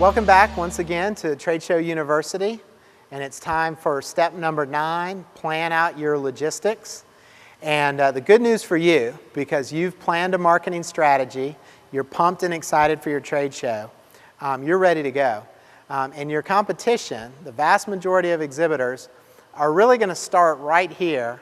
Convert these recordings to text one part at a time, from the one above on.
Welcome back once again to Trade Show University, and it's time for step number 9, plan out your logistics. And the good news for you, because you've planned a marketing strategy, you're pumped and excited for your trade show, you're ready to go. And your competition, the vast majority of exhibitors, are really going to start right here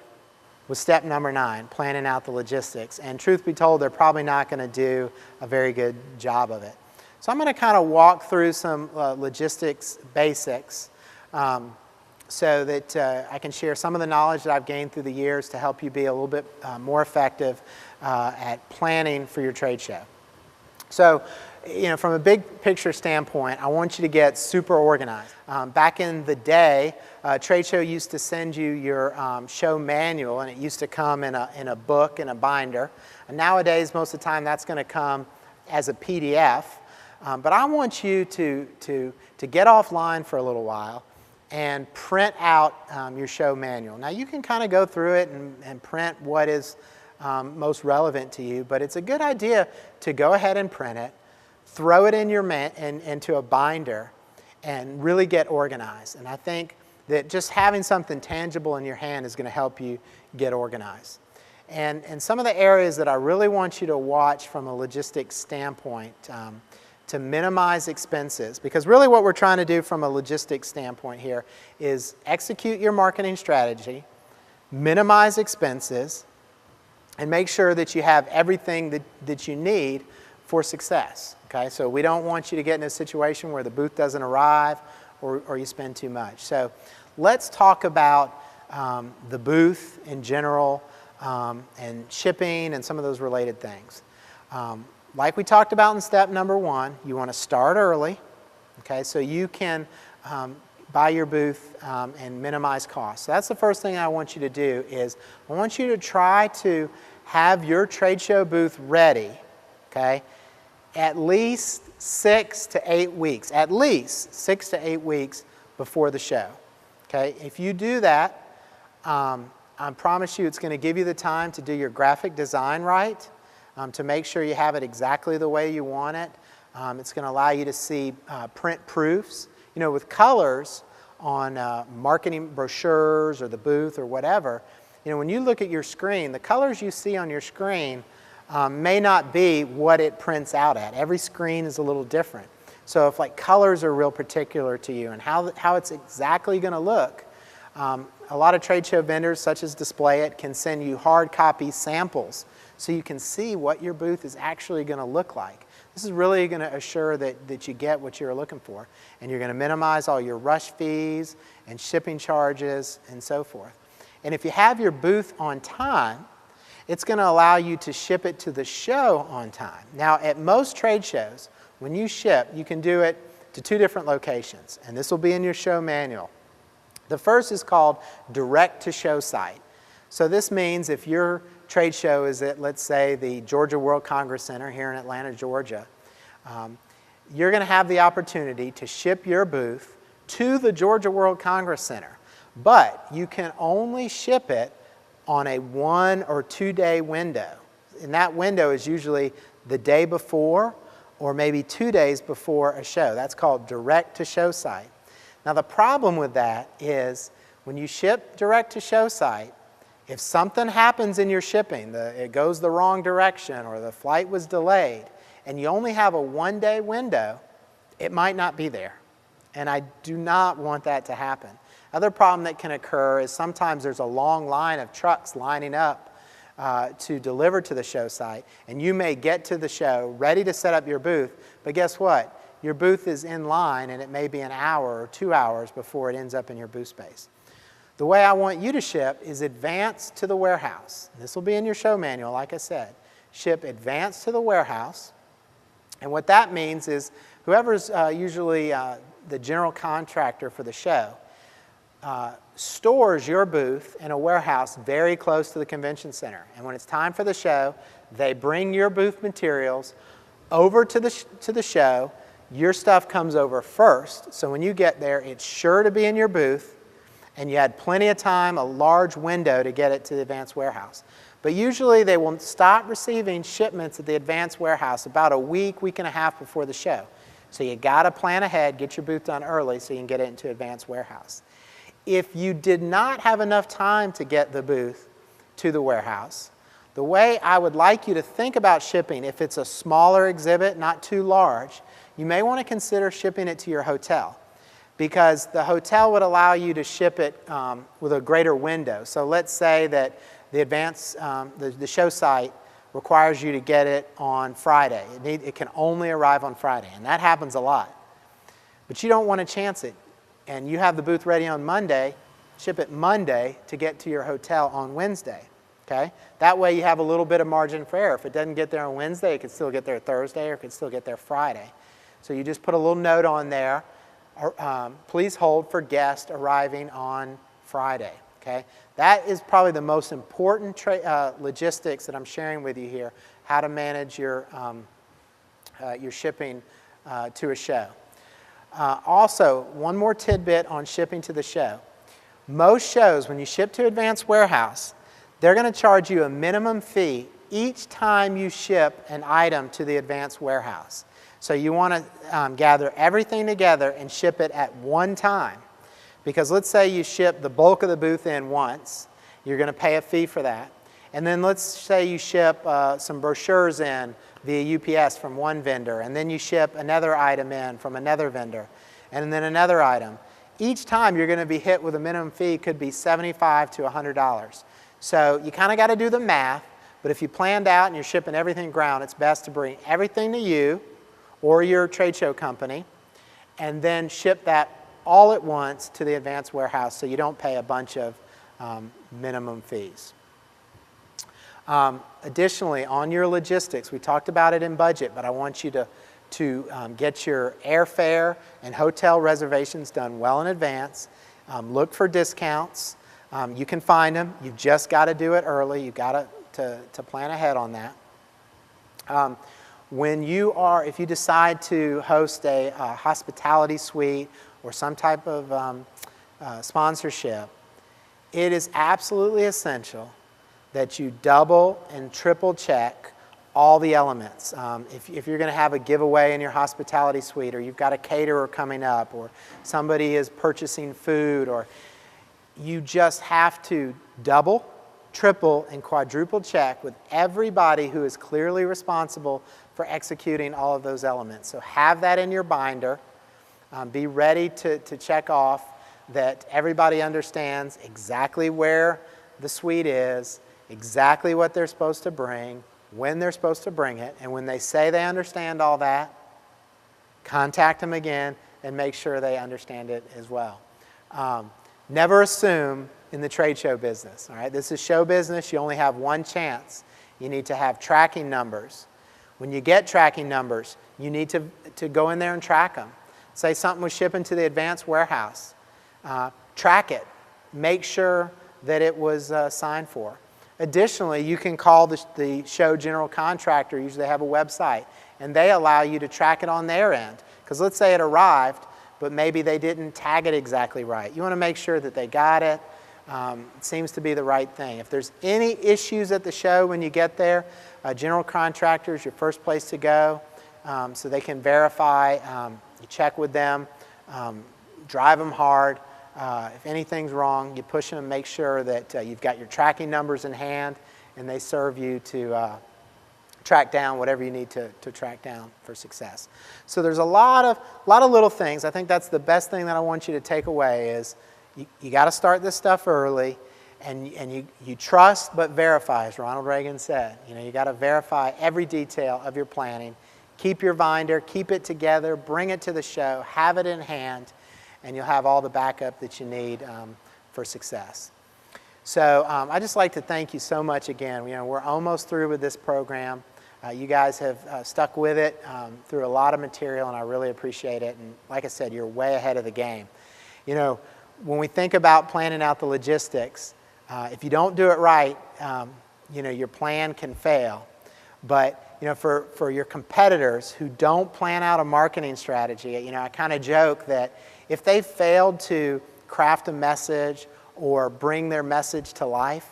with step number 9, planning out the logistics. And truth be told, they're probably not going to do a very good job of it. So I'm going to kind of walk through some logistics basics so that I can share some of the knowledge that I've gained through the years to help you be a little bit more effective at planning for your trade show. So, from a big picture standpoint, I want you to get super organized. Back in the day, trade show used to send you your show manual, and it used to come in a book, in a binder. And nowadays, most of the time, that's going to come as a PDF. But I want you to get offline for a little while and print out your show manual. Now, you can kind of go through it and print what is most relevant to you, but it's a good idea to go ahead and print it, throw it in into a binder, and really get organized. And I think that just having something tangible in your hand is going to help you get organized. And some of the areas that I really want you to watch from a logistics standpoint to minimize expenses, because really what we're trying to do from a logistics standpoint here is execute your marketing strategy, minimize expenses, and make sure that you have everything that you need for success. Okay, so we don't want you to get in a situation where the booth doesn't arrive or you spend too much. So let's talk about the booth in general and shipping and some of those related things. Like we talked about in step number 1, you want to start early, okay, so you can buy your booth and minimize costs. So that's the first thing I want you to do is I want you to try to have your trade show booth ready, okay, at least 6 to 8 weeks, at least 6 to 8 weeks before the show, okay. If you do that, I promise you it's going to give you the time to do your graphic design right, to make sure you have it exactly the way you want it. It's going to allow you to see print proofs. With colors on marketing brochures or the booth or whatever, when you look at your screen, the colors you see on your screen may not be what it prints out at. Every screen is a little different. So if colors are real particular to you and how it's exactly going to look, a lot of trade show vendors such as Display It can send you hard copy samples so you can see what your booth is actually going to look like. This is really going to assure that you get what you're looking for, and you're going to minimize all your rush fees and shipping charges and so forth. And if you have your booth on time, it's going to allow you to ship it to the show on time. Now, at most trade shows, when you ship, you can do it to 2 different locations, and this will be in your show manual. The first is called direct to show site. So this means if your trade show is at, let's say, the Georgia World Congress Center here in Atlanta, Georgia, you're going to have the opportunity to ship your booth to the Georgia World Congress Center. But you can only ship it on a 1 or 2 day window. And that window is usually the day before or maybe 2 days before a show. That's called direct to show site. Now the problem with that is when you ship direct to show site, if something happens in your shipping, it goes the wrong direction or the flight was delayed, and you only have a 1 day window, it might not be there. And I do not want that to happen. Other problem that can occur is sometimes there's a long line of trucks lining up to deliver to the show site, and you may get to the show ready to set up your booth, but guess what? Your booth is in line and it may be an hour or 2 hours before it ends up in your booth space. The way I want you to ship is advance to the warehouse. This will be in your show manual, like I said. Ship advance to the warehouse. And what that means is whoever's usually the general contractor for the show stores your booth in a warehouse very close to the convention center. And when it's time for the show, they bring your booth materials over to the show. Your stuff comes over first. So when you get there, it's sure to be in your booth. And you had plenty of time, a large window to get it to the advanced warehouse. But usually they will stop receiving shipments at the advanced warehouse about a week, week and a half before the show. So you got to plan ahead, get your booth done early so you can get it into advanced warehouse. If you did not have enough time to get the booth to the warehouse, the way I would like you to think about shipping, if it's a smaller exhibit, not too large, you may want to consider shipping it to your hotel, because the hotel would allow you to ship it with a greater window. So let's say that the show site requires you to get it on Friday. It can only arrive on Friday, and that happens a lot. But you don't want to chance it, and you have the booth ready on Monday, ship it Monday to get to your hotel on Wednesday. Okay? That way you have a little bit of margin for error. If it doesn't get there on Wednesday, it could still get there Thursday, or it could still get there Friday. So you just put a little note on there, please hold for guest arriving on Friday. Okay? That is probably the most important logistics that I'm sharing with you here, how to manage your shipping to a show. Also, one more tidbit on shipping to the show. Most shows, when you ship to Advanced Warehouse, they're going to charge you a minimum fee each time you ship an item to the Advanced Warehouse. So you want to gather everything together and ship it at one time. Because let's say you ship the bulk of the booth in once, you're going to pay a fee for that. And then let's say you ship some brochures in via UPS from one vendor, and then you ship another item in from another vendor, and then another item. Each time you're going to be hit with a minimum fee, could be $75 to $100. So you kind of got to do the math, but if you planned out and you're shipping everything ground, it's best to bring everything to you or your trade show company, and then ship that all at once to the Advanced Warehouse so you don't pay a bunch of minimum fees. Additionally, on your logistics, we talked about it in budget, but I want you to get your airfare and hotel reservations done well in advance. Look for discounts. You can find them. You've just got to do it early. You've got to plan ahead on that. If you decide to host a hospitality suite or some type of sponsorship, it is absolutely essential that you double and triple check all the elements. If you're going to have a giveaway in your hospitality suite, or you've got a caterer coming up, or somebody is purchasing food, or you just have to double, triple, and quadruple check with everybody who is clearly responsible for executing all of those elements. So have that in your binder. Be ready to check off that everybody understands exactly where the suite is, exactly what they're supposed to bring, when they're supposed to bring it, and when they say they understand all that, contact them again and make sure they understand it as well. Never assume in the trade show business. All right? This is show business. You only have one chance. You need to have tracking numbers. When you get tracking numbers, you need to go in there and track them. Say something was shipping to the Advanced Warehouse. Track it. Make sure that it was signed for. Additionally, you can call the show general contractor. Usually they have a website, and they allow you to track it on their end. Because let's say it arrived, but maybe they didn't tag it exactly right. You want to make sure that they got it. It seems to be the right thing. If there's any issues at the show when you get there, general contractor is your first place to go, so they can verify. You check with them, drive them hard. If anything's wrong, you push them and make sure that you've got your tracking numbers in hand, and they serve you to track down whatever you need to track down for success. So there's a lot of little things. I think that's the best thing that I want you to take away is you got to start this stuff early, and you trust but verify, as Ronald Reagan said. You got to verify every detail of your planning. Keep your binder, keep it together, bring it to the show, have it in hand, and you'll have all the backup that you need for success. So I'd just like to thank you so much again. We're almost through with this program. You guys have stuck with it through a lot of material, and I really appreciate it. And like I said, you're way ahead of the game. When we think about planning out the logistics, if you don't do it right, your plan can fail. But for your competitors who don't plan out a marketing strategy, I kind of joke that if they failed to craft a message or bring their message to life,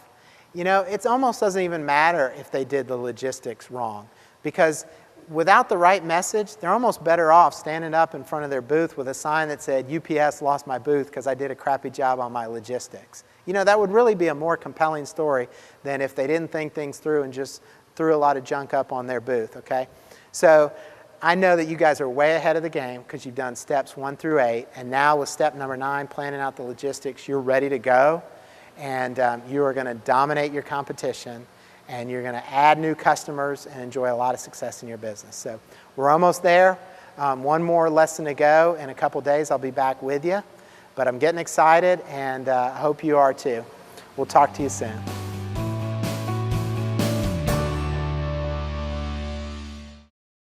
it almost doesn't even matter if they did the logistics wrong, because without the right message, they're almost better off standing up in front of their booth with a sign that said, UPS lost my booth because I did a crappy job on my logistics. You know, that would really be a more compelling story than if they didn't think things through and just threw a lot of junk up on their booth, okay? So I know that you guys are way ahead of the game because you've done steps 1 through 8, and now with step number 9, planning out the logistics, you're ready to go, and you are going to dominate your competition, and you're going to add new customers and enjoy a lot of success in your business. So we're almost there. One more lesson to go. In a couple days, I'll be back with you, but I'm getting excited, and I hope you are too. We'll talk to you soon.